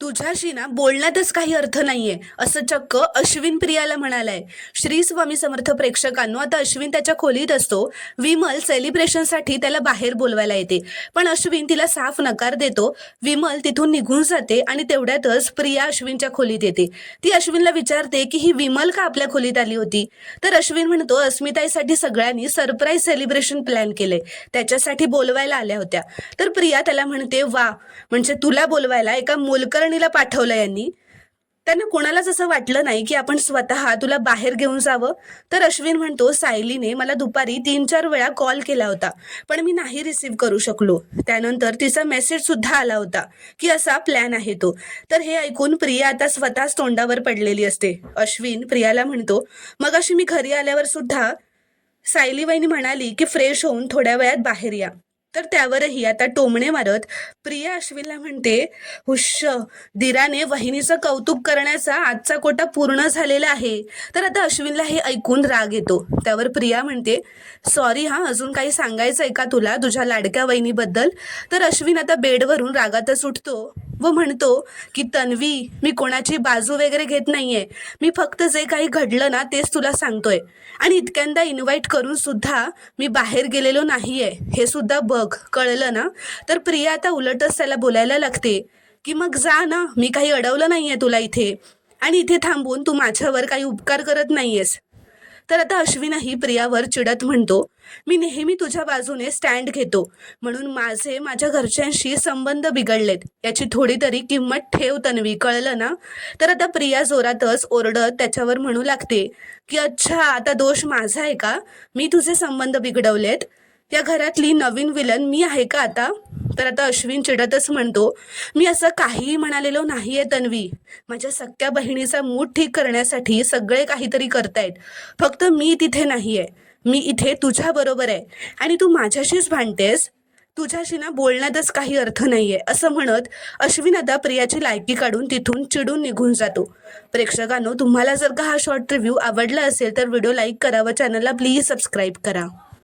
तुझ्याशी ना बोलण्यातच काही अर्थ नाहीये असं चक्क अश्विन प्रियाला म्हणालाय. श्री स्वामी समर्थ प्रेक्षकांनो, आता अश्विन त्याच्या खोलीत असतो. विमल सेलिब्रेशनसाठी त्याला बाहेर बोलवायला येते, पण अश्विन तिला साफ नकार देतो. विमल तिथून निघून जाते आणि तेवढ्यातच प्रिया अश्विनच्या खोलीत येते. ती अश्विनला विचारते की ही विमल का आपल्या खोलीत आली होती. तर अश्विन म्हणतो अस्मिताईसाठी सगळ्यांनी सरप्राईज सेलिब्रेशन प्लॅन केले, त्याच्यासाठी बोलवायला आल्या होत्या. तर प्रिया त्याला म्हणते वा, म्हणजे तुला बोलवायला एका मोलकरणीला पाठवलं यांनी. त्यांना कोणालाच असं वाटलं नाही की आपण स्वतः तुला बाहेर घेऊन जावं. तर अश्विन म्हणतो सायलीने मला दुपारी 3-4 वेळा कॉल केला होता, पण मी नाही रिसीव्ह करू शकलो. त्यानंतर तिचा मेसेज सुद्धा आला होता की असा प्लॅन आहे तो. तर हे ऐकून प्रिया आता स्वतःच तोंडावर पडलेली असते. अश्विन प्रियाला म्हणतो मग अशी मी घरी आल्यावर सुद्धा सायली वहिनी म्हणाली की फ्रेश होऊन थोड्या वेळात बाहेर या. तर त्यावरही आता टोमणे मारत प्रिया अश्विनला म्हणते हुश्श, दिराने वहिनीचं कौतुक करण्याचा आजचा कोटा पूर्ण झालेला आहे. तर आता अश्विनला हे ऐकून राग येतो. त्यावर प्रिया म्हणते सॉरी हा, अजून काही सांगायचंय का तुला तुझ्या लाडक्या वहिनीबद्दल. तर अश्विन आता बेडवरून रागातच उठतो व म्हणतो की तन्वी, मी कोणाची बाजू वगैरे घेत नाहीये, मी फक्त जे काही घडलं ना तेच तुला सांगतोय. आणि इतक्यांदा इन्व्हाइट करून सुद्धा मी बाहेर गेलेलो नाहीये, हे सुद्धा बघ, कळलं ना. तर प्रिया आता उलटच त्याला बोलायला लागते की मग जा ना, मी काही अडवलं नाहीये तुला इथे, आणि इथे थांबून तू माझ्यावर काही उपकार करत नाहीयेस. तर आता अश्विनही प्रियावर चिडत म्हणतो मी नेहमी तुझ्या बाजूने स्टँड घेतो, म्हणून माझ्या घरच्यांशी संबंध बिघडलेत, याची थोडी तरी किंमत ठेव तन्वी, कळलं ना. तर आता प्रिया जोरातच ओरडत त्याच्यावर म्हणू लागते की अच्छा, आता दोष माझा आहे का, मी तुझे संबंध बिघडवलेत, या घरातली नवीन विलन मी आहे का आता. तर आता अश्विन चिडतच म्हणतो मी असं काहीही म्हणालेलो नाहीये तन्वी, माझ्या सख्या बहिणीचा मूड ठीक करण्यासाठी सगळे काहीतरी करतायत, फक्त मी तिथे नाहीये, मी इथे तुझ्या बरोबर आहे आणि तू माझ्याशीच भांडतेस, तुझ्याशी ना बोलण्यातच काही अर्थ नाहीये. असं म्हणत अश्विन आता प्रियाची लायकी काढून तिथून चिडून निघून जातो. प्रेक्षकांनो, तुम्हाला जर का हा शॉर्ट रिव्ह्यू आवडला असेल तर व्हिडिओ लाईक करा व चॅनलला प्लीज सबस्क्राईब करा.